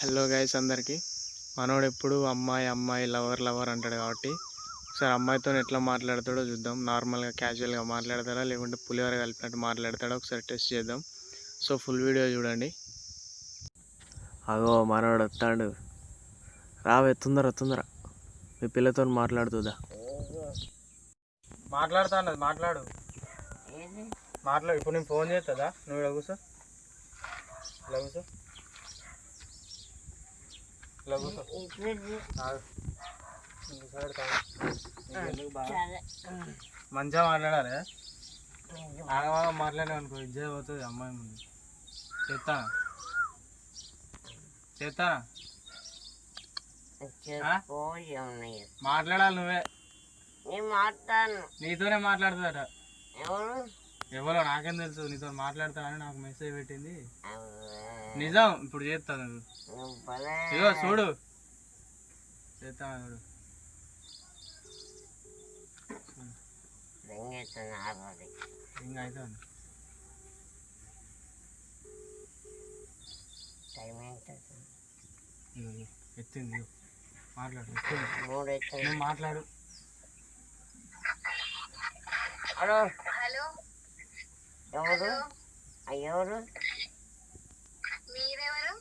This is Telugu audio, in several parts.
హలో గైస్ అందరికీ. మనోడు ఎప్పుడు అమ్మాయి అమ్మాయి లవర్ లవర్ అంటాడు కాబట్టి ఒకసారి అమ్మాయితో ఎట్లా మాట్లాడతాడో చూద్దాం. నార్మల్గా క్యాజువల్గా మాట్లాడతాడా లేకుంటే పులిహోర కలిపినట్టు మాట్లాడతాడో ఒకసారి టెస్ట్ చేద్దాం. సో ఫుల్ వీడియో చూడండి. అగో మనోడు వస్తాడు. రావే తొందర తొందర మీ పిల్లతో మాట్లాడుతుందా? మాట్లాడుతా అన్నది మాట్లాడు. ఇప్పుడు నేను ఫోన్ చేస్తుందా? నువ్వు ఇలా కూర్చో, ఇలా కూర్చో, ఇలా కూర్చో. మంచిగా మాట్లాడాలి. ఆగమాగ మాట్లాడే అనుకో ఇజ్జత్ పోతుంది అమ్మాయి ముందు. చేస్తానా చేస్తానా మాట్లాడాలి నువ్వే. నీతోనే మాట్లాడుతుందట. ఎవరో నాకేం తెలుసు. నీతో మాట్లాడతానని నాకు మెసేజ్ పెట్టింది. నిజం. ఇప్పుడు చేస్తాను. ఇగో చూడు చేస్తాను చూడు. ఇంకా అవుతుంది. ఎత్తింది. మాట్లాడు. నువ్వు మాట్లాడు. హలో హలో ఎవరు ఎవరు మీరెవరు?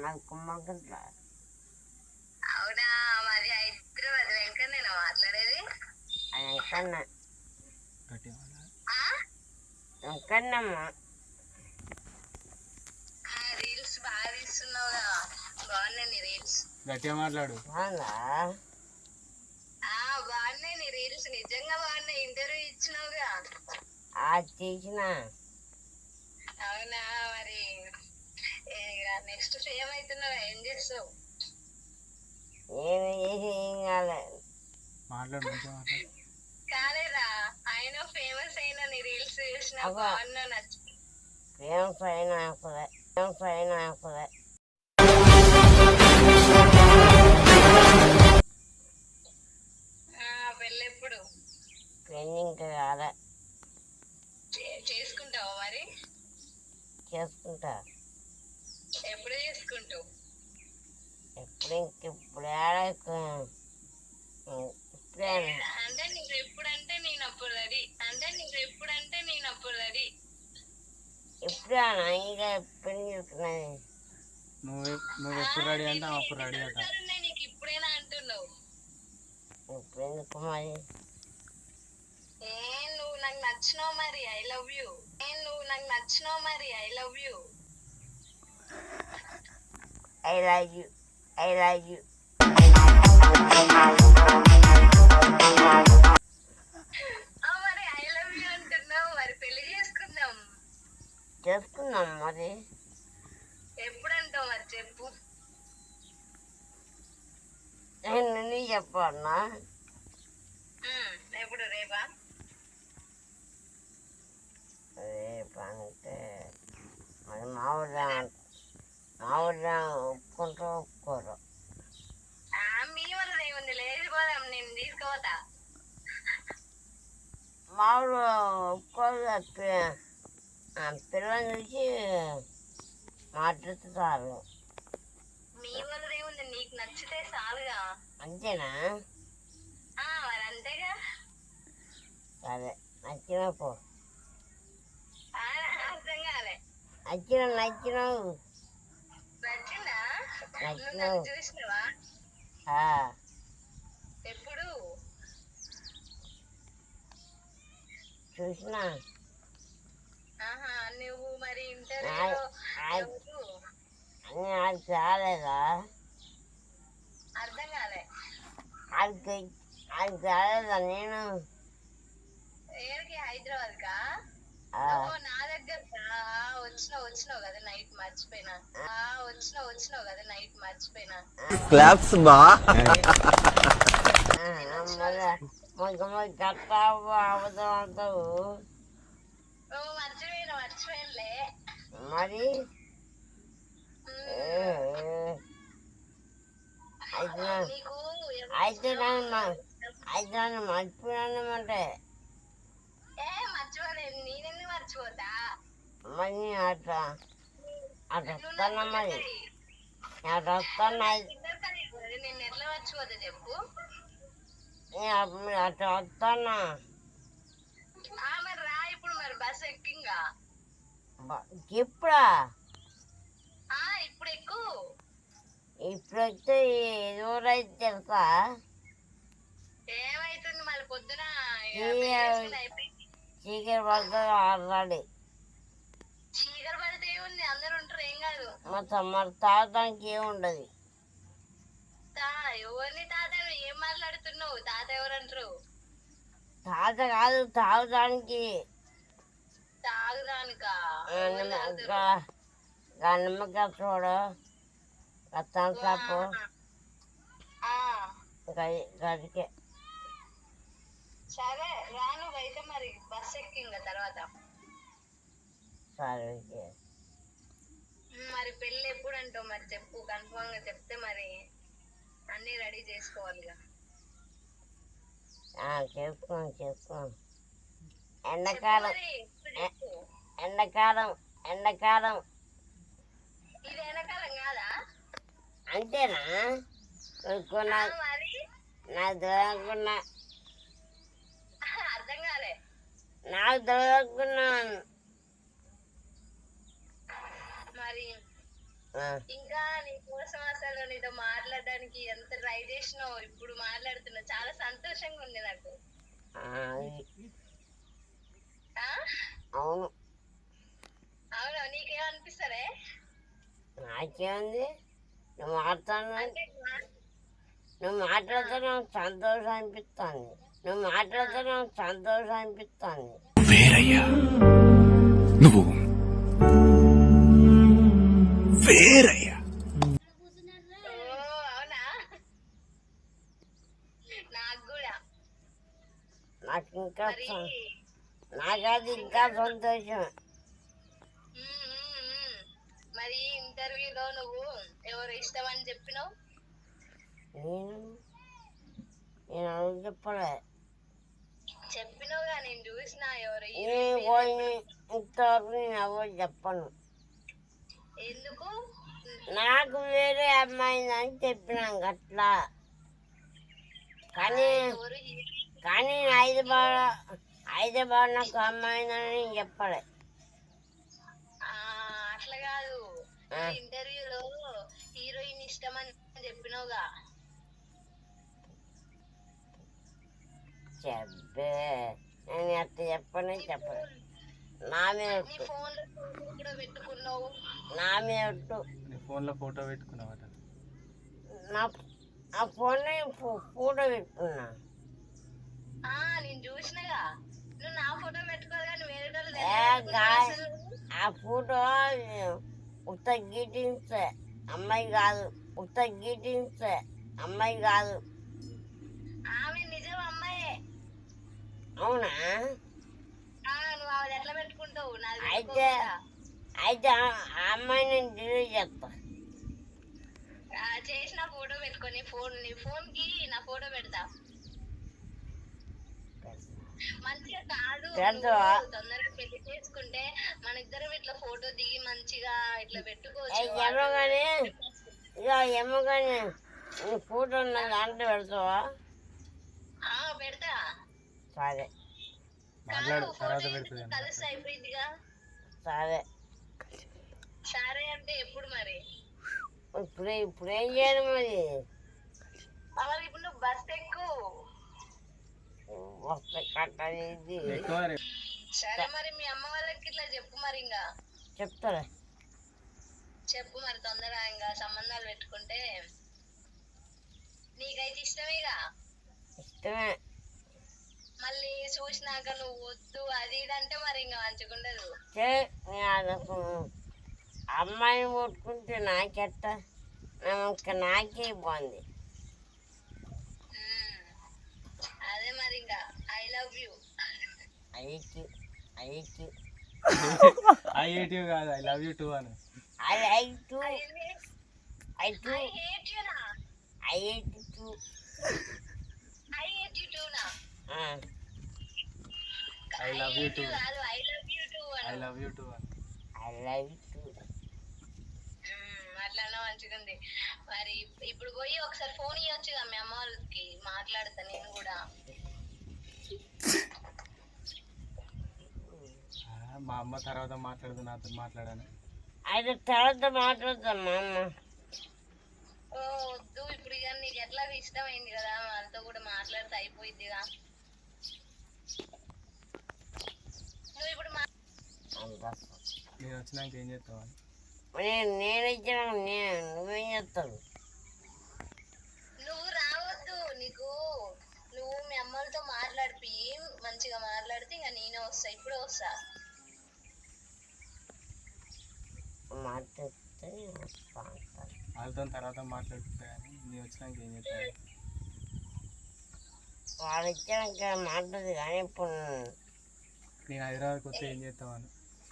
నాకు కుమ్మకుంటా. అవునా, మరి హైదరాబాద్ వెంకన్నేనా మాట్లాడేది? వెంకన్నమ్మా. రీల్స్ బాగా తీస్తున్నావుగా, బాగున్నాయి నీ రీల్స్. గట్టిగా మాట్లాడు. బాగున్నాయి నీ రీల్స్, నిజంగా బాగున్నాయి. ఇంటర్వ్యూ ఇచ్చినావుగా? చేసిన. అవునా, మరి నెక్స్ట్ ఫేమ్ అవుతున్నావు, ఏం చేస్తావు? ఏం కాలేదా? ఆయన ఫేమస్ అయినా నీ రీల్స్ చూసిన బాగున్నా, నచ్చి ఫేమస్ అయినా పెళ్ళెప్పుడు? పెళ్ళి ఇంకా కాలే. చేసుకుంటావా మరి? చేసుకుంటా. ఎప్పుడు చేసుకుంటావు? ఇప్పుడు అంటే నీకు ఎప్పుడంటే నేను అప్పుడు రెడీ. ఎప్పుడా ఇంకా పెళ్లి చేసుకున్నది? నువ్వు ఎప్పుడు రెడీ అంటే అప్పుడు రెడీ అట. నీకు ఇప్పుడైనా అంటున్నావు. ఎందుకు మరి? నువ్వు నాకు నచ్చినావు మరి, I love you. I love you. మరి ఐ లవ్ యూ అంటున్నావు, మరి పెళ్లి చేసుకుందాం మరి. ఎప్పుడంటావు మరి చెప్పు. నేను చెప్పన్నా? ఎప్పుడు? రేపా? రేపంటే మరి మా ఊళ్ళో ఒప్పుకోరు. మీ వల్ల ఏముంది, లేచిపోదాం, నేను తీసుకుపోతా. మా ఊళ్ళో ఒప్పుకోరు. పిల్లలు చూసి మాట్లాడితే చాలు. మీ వల్ల ఏముంది, నీకు నచ్చితే చాలుగా. అంతేనా? మరి అంతేగా. సరే, నచ్చినప్పు అర్థం కాలే. నచ్చినావు. చూసినావా? ఎప్పుడు చూసినా? నువ్వు మరి ఇంటర్వ్యూలో అది కాలేదా? అర్థం కాలే. అది కాలేదా? నేను ఏడికి? హైదరాబాద్ కా? నా దగ్గర వచ్చినావు కదా నైట్, మర్చిపోయినా. క్లాప్స్ బా. మర్చిపోయినలే మరి. అయితే నన్ను మర్చిపోయానంటే మర్చిపోలేదు. నేనెందుకు మర్చిపోతా? మరి అట్లా అటు వస్తున్నా మరి అటు వస్తున్నా నిన్ను ఎట్లా మర్చిపోతా చెప్పు. అటు వస్తున్నా మరి రా ఇప్పుడు మరి బస్ ఎక్కింగా. ఇప్పుడా ఇప్పుడు ఎక్కు. ఇప్పుడు వస్తే ఎవరైతే తెలుసా ఏమైతుంది మళ్ళీ పొద్దున చీకటి పడుతుంది ఆల్రెడీ. చీకటి పడితే ఏముంది, అందరు ఉంటారు, ఏం కాదు. మరి తాగడానికి ఏముండదు. ఎవరిని తాత ఏం మాట్లాడుతున్నావు? తాత ఎవరంటారు? తాత కాదు తాగడానికి. తాగుదానికా? నిమ్మకాయ చూడు థమ్సప్ గదికే. సరే రా నువ్వైతే మరి బస్ ఎక్కింగ తర్వాత. సరే మరి పెళ్ళి ఎప్పుడు అంటావు మరి చెప్పు, కన్ఫర్మ్ గా చెప్తే మరి అన్ని రెడీ చేసుకోవాలిగా. చెప్పుకోను ఎండాకాలం ఎండాకాలం ఎండాకాలం. ఇది ఎండాకాలం కాదా? అంతేనా? మరి నాకు దొరకకున్నా అర్థం కాలే. నాకు దొరకకున్నాను మరి ఇంకా నీ కోసం అసలు నీతో మాట్లాడడానికి ఎంత ట్రై చేసినావు, ఇప్పుడు మాట్లాడుతున్నా, చాలా సంతోషంగా ఉంది నాకు. అవును అవునా? నీకేమనిపిస్తారే? నాకేముంది, నువ్వు మాట్లాడితే నాకు సంతోషం అనిపిస్తుంది. నువ్వు మాట్లాడితే నాకు సంతోషం అనిపిస్తుంది. వేరయ్యా నువ్వు వేరయ్యా. అవునా? నాకు కూడా. నాకది ఇంకా సంతోషం. మరి ఇంటర్వ్యూలో నువ్వు ఎవరు ఇష్టం అని చెప్పినావు? నేను చెప్పలే. చెప్పినావుగా, నేను చూసిన. ఎవరు? ఇంతవరకు నేను ఎవరు చెప్పను. ఎందుకు? నాకు వేరే అమ్మాయిందని చెప్పినాం అట్లా. కానీ హైదరాబాద్ నాకు అమ్మాయిందని నేను చెప్పలే. అట్లా కాదు, ఇంటర్వ్యూలో హీరోయిన్ ఇష్టం అని చెప్పినావుగా. చెప్పే నేను అట్లా చెప్పలే. నా మీద పెట్టుకున్నావు. నా మీద ఫోన్లో ఫోటో పెట్టుకున్నావట. ఆ ఫోన్లో ఫోటో పెట్టుకున్నా. నేను చూసినగా. నువ్వు నా ఫోటో పెట్టుకోవాలి కానీ వేరే ఆ ఫోటో ఉత్త గీటించే అమ్మాయి కాదు. ఉత్త గీటించే అమ్మాయి కాదు. ఆమె నిజం అమ్మాయే. అవునా? నువ్వు ఆమె ఎట్లా పెట్టుకుంటావు? అయితే ఆ అమ్మాయి నేను డిలీట్ చేస్తా. చేసిన ఫోటో పెట్టుకొని నీ ఫోన్ కి నా ఫోటో పెడతా. మంచిగా కాదు, తొందరగా పెళ్లి చేసుకుంటే మన ఇద్దరం ఇట్లా ఫోటో దిగి మంచిగా ఇట్లా పెట్టుకోవచ్చు. ఏమో కానీ నీ ఫోటో ఉన్న దాంట్లో పెడతావా? పెడతా. సరే కలిసి అయిపోయిందిగా. సరే సరే అంటే ఎప్పుడు మరి? ఇప్పుడు ఏం చేయాలి మరి? ఇప్పుడు నువ్వు బస్ ఎక్కు. వస్తే కట్టది. సరే మరి మీ అమ్మ వాళ్ళకి ఇట్లా చెప్పు మరి. ఇంకా చెప్తారా? చెప్పు మరి తొందరగా. ఇంకా సంబంధాలు పెట్టుకుంటే నీకైతే ఇష్టమేగా. ఇష్టమే. మళ్ళీ చూసినాక నువ్వు వద్దు అది ఇది అంటే మరి ఇంకా మంచిగుండదు. అమ్మాయిని కొట్టుకుంటే నాకెట్ట? నాకే బాగుంది. అదే మరి ఇంకా I love you. I hate you కాదు, ఐ లవ్ యూ టూ అని. I hate you. I hate you నా? I hate you too. I hate you too నా? I love you too. I love you too. I love you too అని. I love you too. మంచిగా ఉంది. మరి ఇప్పుడు పోయి ఒకసారి ఫోన్ ఇవ్వచ్చుగా మీ అమ్మ వాళ్ళకి, మాట్లాడతా నేను కూడా. మా అమ్మ తర్వాత మాట్లాడుతూ నాతో మాట్లాడాను. అయితే తర్వాత మాట్లాడతాం మా అమ్మ. ఓ వద్దు, ఇప్పుడు ఇక నీకు ఎట్లా ఇష్టమైంది కదా, వాళ్ళతో కూడా మాట్లాడితే అయిపోయిద్దిగా. నువ్వు ఇప్పుడు నేను వచ్చినాక ఏం చేస్తావు? నేను ఇచ్చిన నువ్వేం చేస్తావు? నువ్వు రావద్దు, నువ్వు మీ అమ్మలతో మాట్లాడిపి, మంచిగా మాట్లాడితే ఇంకా నేనే వస్తా, ఇప్పుడే వస్తా. మాట్లాడితే వాళ్ళతో తర్వాత మాట్లాడుతా కానీ నేను వచ్చినాక ఏం చేస్తావు? వాళ్ళు ఇచ్చాక మాట్లాడదు కానీ ఇప్పుడు నేను హైదరాబాద్కి వస్తే ఏం చేస్తావు అని.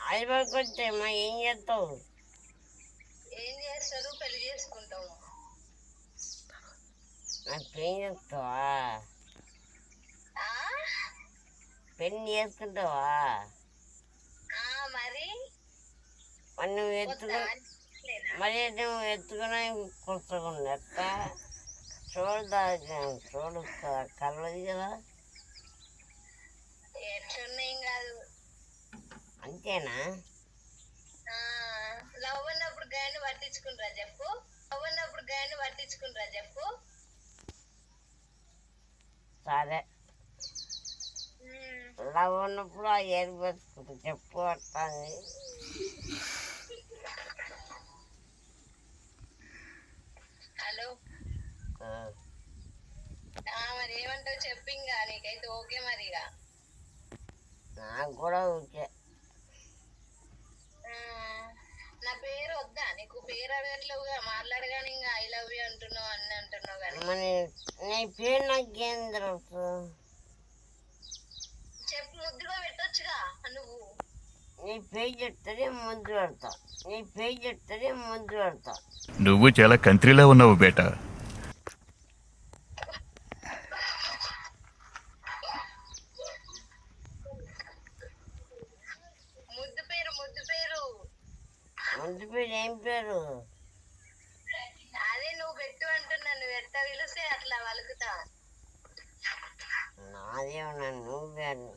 హైదరాబాద్కి వస్తే మా ఏం చేస్తావు? ఏం చేస్తారు, పెళ్లి చేసుకుంటావు. నాకు పెళ్లి చేస్తావా? పెళ్లి చేసుకుంటావా? మరి నువ్వు ఎత్తుకుని కూర్చోకుండా ఎట్లా చూడు కలవది కదా. ఎట్లున్నాయి కాదు, అంతేనా? లవ్ అన్నప్పుడు గాయని పట్టించుకుంటారా చెప్పు. సరే, లవ్ ఉన్నప్పుడు ఆ ఏరు పెట్టుకుంటా చెప్పు వస్తుంది. హలో, మరి ఏమంటావు చెప్పింగా, నీకైతే ఓకే మరిగా. నాకు కూడా ఓకే. నా పేరు వద్దా నీకు? పేరు అడగట్లేవుగా, మాట్లాడగానే ఇంకా ఐ లవ్ యూ అంటున్నావు, అన్ని అంటున్నావు కానీ. మరి నీ పేరు నాకేం తెలుసు? చెప్పు, ముద్దుగా పెట్టొచ్చుగా నువ్వు. నీ పేరు చెప్తే ముందు పెడతా. నువ్వు చాలా కంట్రీలో ఉన్నావు బేటా. ముందు పేరు ఏం పేరు? అదే నువ్వు పెట్టు అంటున్నా, నువ్వు ఎట్లా పిలిస్తే అట్లా వలుకుతా. నాదేమన్నా నువ్వు పేరు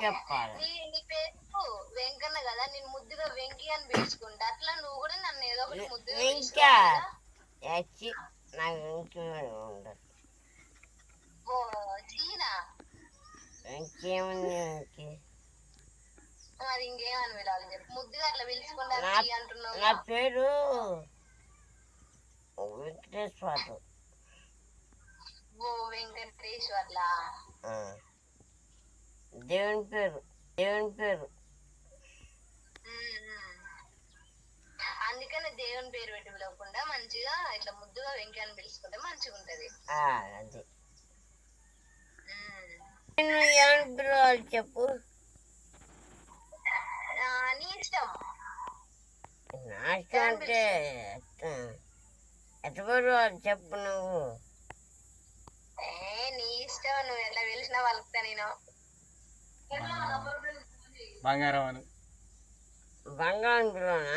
చెప్పాలి. నీ పేరు వెంకన్న కదా, నేను ముద్దుగా వెంకి అని పిలుచుకుంటా, అట్లా నువ్వు కూడా నన్ను ఏదో ఒకటి ముద్దుగా ఇంకా నాకు ఉండదు. ఓ చీనా, ఇంకేముంది ఇంకే? మరి ఇంకేమని పిలవాలి చెప్పు, ముద్దుగా అట్లా పిలుచుకుంటా అంటున్నావు. నా పేరు వెంకటేశ్వర్లు. ఓ వెంకటేశ్వర్లా, దేవుని పేరు. అందుకని దేవుని పేరు పెట్టి పిలవకుండా మంచిగా ఇట్లా ముద్దుగా వెంకయ్య అని పిలుచుకుంటే మంచిగా ఉంటది. అదే ఏమని పిలవాలి చెప్పు? నీ ఇష్టం. నా ఇష్టం అంటే ఎట్లా పిలవాలి చెప్పు నువ్వు? నీ ఇష్టం, నువ్వు ఎట్లా పిలిచినా వాళ్ళకుతా నేను. బంగారం అను. బంగారం పిలవనా?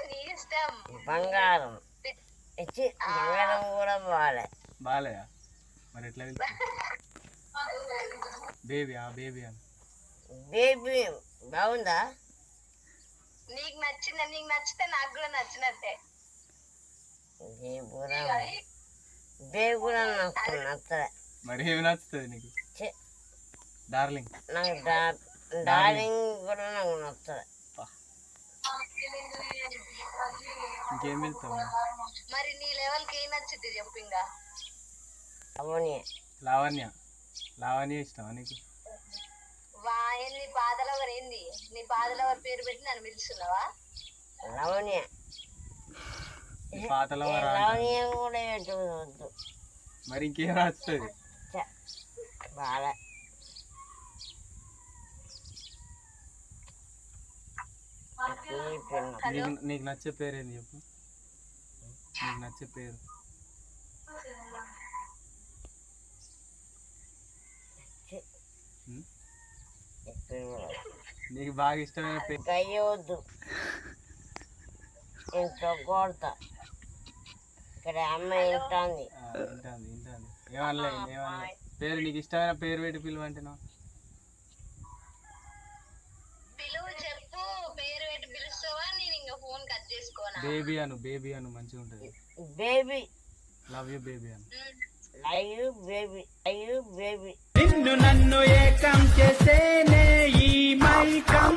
నీ ఇష్టం. బంగారం బంగారం కూడా బాగాలేదా? మరి ఎట్లా బేబీ అని. బేబీ బాగుందా? నీకు నచ్చిందా? నీకు నచ్చితే నాకు కూడా నచ్చినట్టే. బేబీ కూడా నాకు నచ్చలే. మరి ఏమి నచ్చుతుంది నీకు? డార్లింగ్. నాకు డార్లింగ్ కూడా నాకు నచ్చలే. ఇంకేం వెళ్తావు? మరి నీ లెవెల్కి ఏం నచ్చింది చెప్పు. ఇంకా లావణ్య ఇష్టమా నీకు? నీ పాదలవర్ ఏంది? నీ పాదలవర్ పేరు పెట్టి నన్ను పిలుస్తున్నావా? లవణ్య కూడా పెట్టవద్దు. మరి ఇంకేం నచ్చుతుంది? బాగా నీకు నచ్చే పేరు ఏంది చెప్పు? నీకు నచ్చే పేరు? పేరు నీకు బాగా ఇష్టమైన పేరు? అయ్యవద్దు. ఇంట్లో కొడతా. ఇక్కడ అమ్మాయి ఉంటుంది. వింటాంది వింటాంది. ఏమనలే ఏమనలే. పేరు నీకు ఇష్టమైన పేరు పెట్టి పిలువంటున్నావు. పిలువు చెప్పు, పేరు పెట్టి పిలుస్తావా నేను ఇంకా ఫోన్ కట్ చేసుకోనా? బేబీ అను మంచిగా ఉంటుంది. Baby love you baby Anu. Love you baby, love you baby. నిన్ను నన్ను ఏకం చేసేనే ఈ మైకం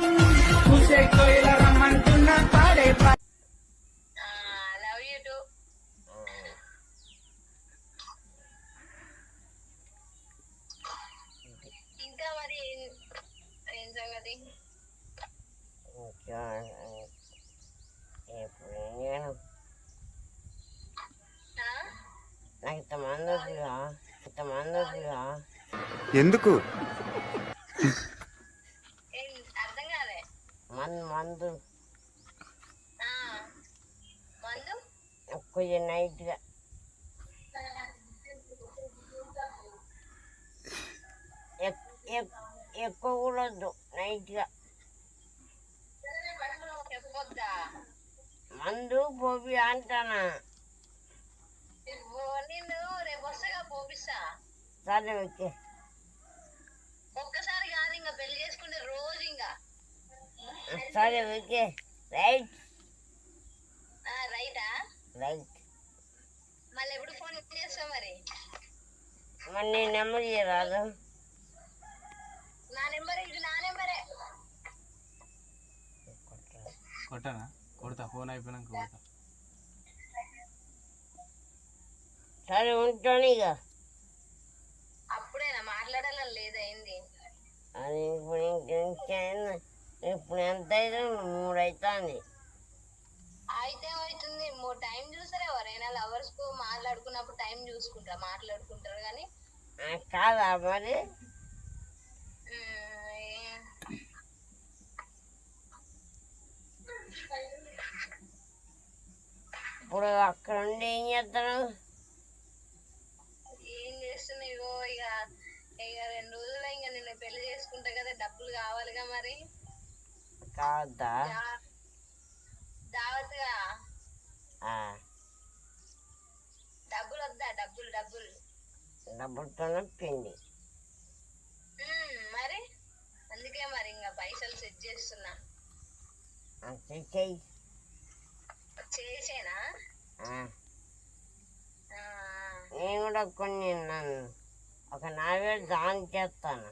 కుసే కోయిల రమ్మంటున్న పాడే లవ్ యూ టు. ఇంకా మరి ఏం సంగతి? ఇప్పుడు నేను ఆ? నాకు ఇంతమంది వద్దుగా ఎందుకు? అర్థం కాలే. మందు ఆ, మందు కొంచెం నైట్గా ఎక్కువ కూడా వద్దు, నైట్గా. చెప్పొద్దా? మందు పోపి అంటానా. నిన్ను రేపు వస్తాగా పోపిస్తా. సరే ఓకే. ఒక్కసారి కాదు, ఇంకా పెళ్లి చేసుకుంటే రోజు ఇంకా. సరే ఓకే. రైట్ రైటా? రైట్. మళ్ళీ ఎప్పుడు ఫోన్ చేస్తావు మరి? మరి నీ నెంబర్ రాదు. నా నెంబర్ ఇది, నా నెంబరే. కొట్టనా? కొడతా, ఫోన్ అయిపోయినాక కొడతా. సరే ఉంటాను ఇక. అప్పుడేనా మాట్లాడాలని లేదా ఏంది? అది ఇప్పుడు ఎంత అయితే 3 అవుతుంది. అయితే ఏమవుతుంది? టైం చూసారు ఎవరైనా లవర్స్ కు మాట్లాడుకున్నప్పుడు టైం చూసుకుంటారు, మాట్లాడుకుంటారు కానీ. కాదా మరి? ఇప్పుడు అక్కడ ఉండి ఏం చేస్తాను? ఏం చేస్తున్నావు? ఇక ఇక 2 రోజుల్లో ఇంకా నిన్ను పెళ్లి చేసుకుంటా కదా, డబ్బులు కావాలిగా మరి. కావద్దా? దావత్గా ఆ, డబ్బులు వద్దా? డబ్బులు డబ్బులతోనే పిండి. మరి అందుకే మరి ఇంకా పైసలు సెట్ చేస్తున్నా. అంతే చెయ్యి. చేసేనా? నేను కూడా కొన్ని నన్ను ఒక 4,000 దానం చేస్తాను.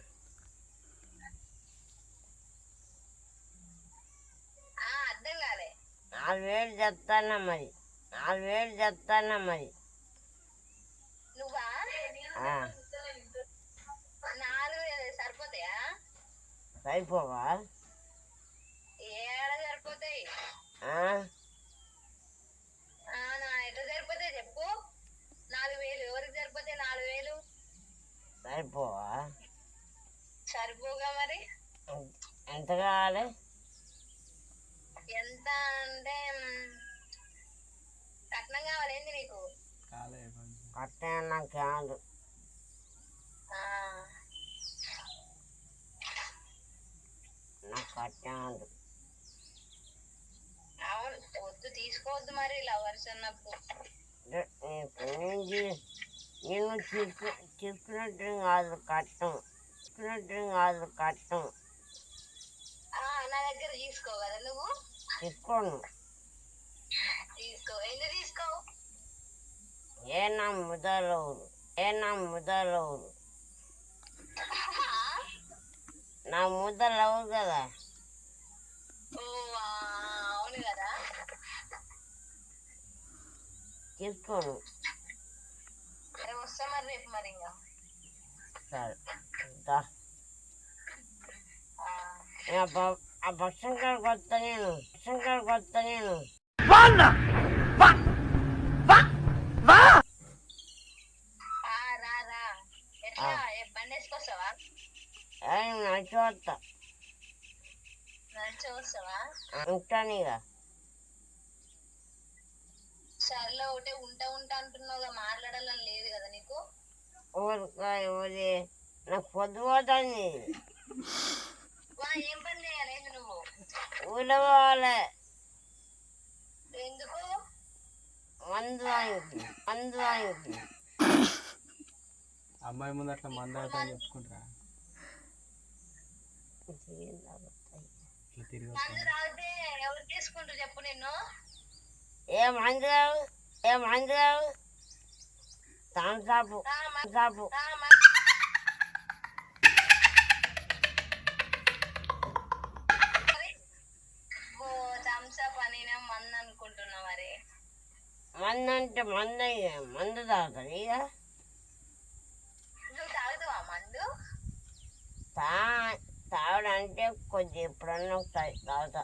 అర్థం కాలే. 4,000 చెప్తానా మరి? 4,000 చెప్తానా మరి? నువ్వా? 4 సరిపోతాయా? సరిపోవా? ఏడ సరిపోతాయి? ఎట్లా సరిపోతాయి చెప్పు? 4,000 ఎవరికి సరిపోతాయి? 4,000 సరిపోవా? సరిపోగా మరి. ఎంత కావాలి? ఎంత అంటే కట్నం కావాలేంది నీకు? కట్నం నాకు కాదు. నాకు కట్నం వద్దు. అవును, వద్దు, తీసుకోవద్దు మరి లవర్స్ అన్నప్పుడు. నేను చెప్పినట్టు కాదు కట్టం. నా దగ్గర తీసుకో కదా నువ్వు. తీసుకోను. తీసుకో. ఎందుకు తీసుకోవు? ఏ నా ముదలవురు. నా ముద్దలవు కదా. అవును కదా. తీసుకోను. వస్తా మరి రేపు మరి ఇంకా. సరే ఆ భక్షం కాడికి వస్తా నేను. రా. ఎట్లా బండి వేసుకొస్తావా? నడిచి వస్తా. నడిచి వస్తావా? ఉంటాను ఇక. సర్లో ఒకటే ఉంటా అంటున్నావుగా, మాట్లాడాలని లేదు కదా నీకు? ఊరి నాకు పొద్దు పోతుంది. ఏం పని చేయాలి నువ్వు? ఊళ్ళో పోవాలి. ఎందుకు? మందు తాగి మందు తాగి అమ్మాయి ముందు అట్లా మంద అవుతాయని చెప్పుకుంటారా? ఇట్లా తిరిగి మందు తాగితే ఎవరు తీసుకుంటారు చెప్పు నిన్ను? ఏ మందు కావు ఏ మందు కావు తాంసాపు తాంసాపు ఓ థమ్స్అప్ అని మందు అనుకుంటున్నా మరి. మందు అంటే మందు తాగుతాడు ఇక నువ్వు తాగుతావా మందు? తాగడంటే కొద్ది ఎప్పుడన్నా ఒకసారి తాగుతా.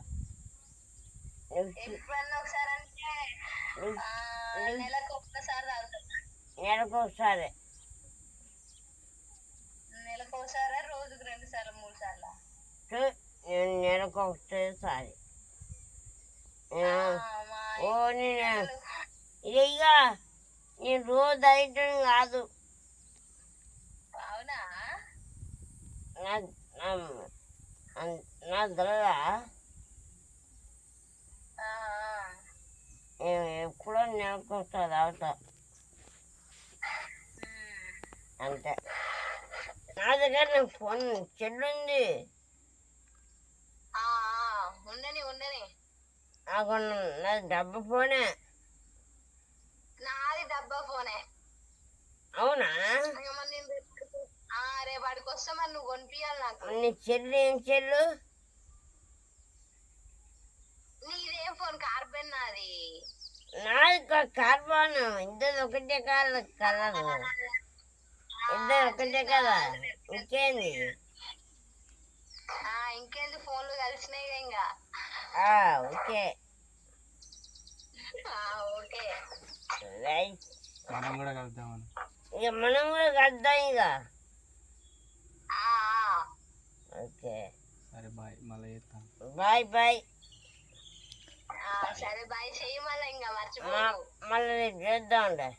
ఎప్పుడన్నా ఒకసారి అంటే నెలకు ఒక్కసారి తాగుతాను. నెలకు ఒకసారి నెలకు ఒకసారి, రోజుకు 2 సార్లు 3 సార్లు. నేను నెలకు ఒకసారి ఓ నేను ఇక నేను రోజు ఐటం కాదు. అవునా? నా దొరగా ఎప్పుడో నెలకు ఒకసారి తాగుతా అంతే. నా దగ్గర నా ఫోన్ చెల్లుంది. ఉండని ఉండని. నాకు నా డబ్బు ఫోనే. నాది డబ్బా ఫోనే. అవునా? రేపటికి వస్తే మరి నువ్వు కొనిపించాలి నాకు. నీ చెల్లు ఏం చెల్లు? నీదేం ఫోన్? కార్బన్ నాది. నాది కార్బన్. ఇద్దరు ఒకటే కలరు. ఇద్దరు ఒకటే కదా. ఇంకేంది? ఇంకేంది, ఫోన్లు కలిసినాయి ఇంకా. Okay okay right. మనం కూడా కలుద్దామని. ఇక మనం కూడా కలుద్దాం ఇక. ఓకే సరే బాయ్, మళ్ళీ చేస్తాను. Bye bye. సరే బాయ్ చెయ్యి మళ్ళీ ఇంకా మర్చిపో. మళ్ళీ రేపు చేద్దాంలే.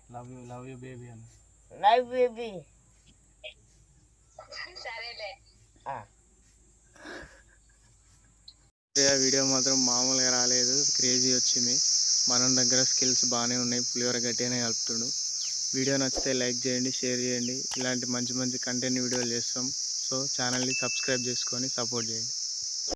లవ్ యూ బేబీ అని. Love baby. సరేలే. వీడియో మాత్రం మామూలుగా రాలేదు, క్రేజీ వచ్చింది. మన దగ్గర స్కిల్స్ బాగానే ఉన్నాయి, పులిహోర గట్టిగానే కలుపుతుండు. వీడియో నచ్చితే లైక్ చేయండి, షేర్ చేయండి. ఇలాంటి మంచి మంచి కంటెంట్ వీడియోలు చేస్తాం. సో ఛానల్ని సబ్స్క్రైబ్ చేసుకొని సపోర్ట్ చేయండి.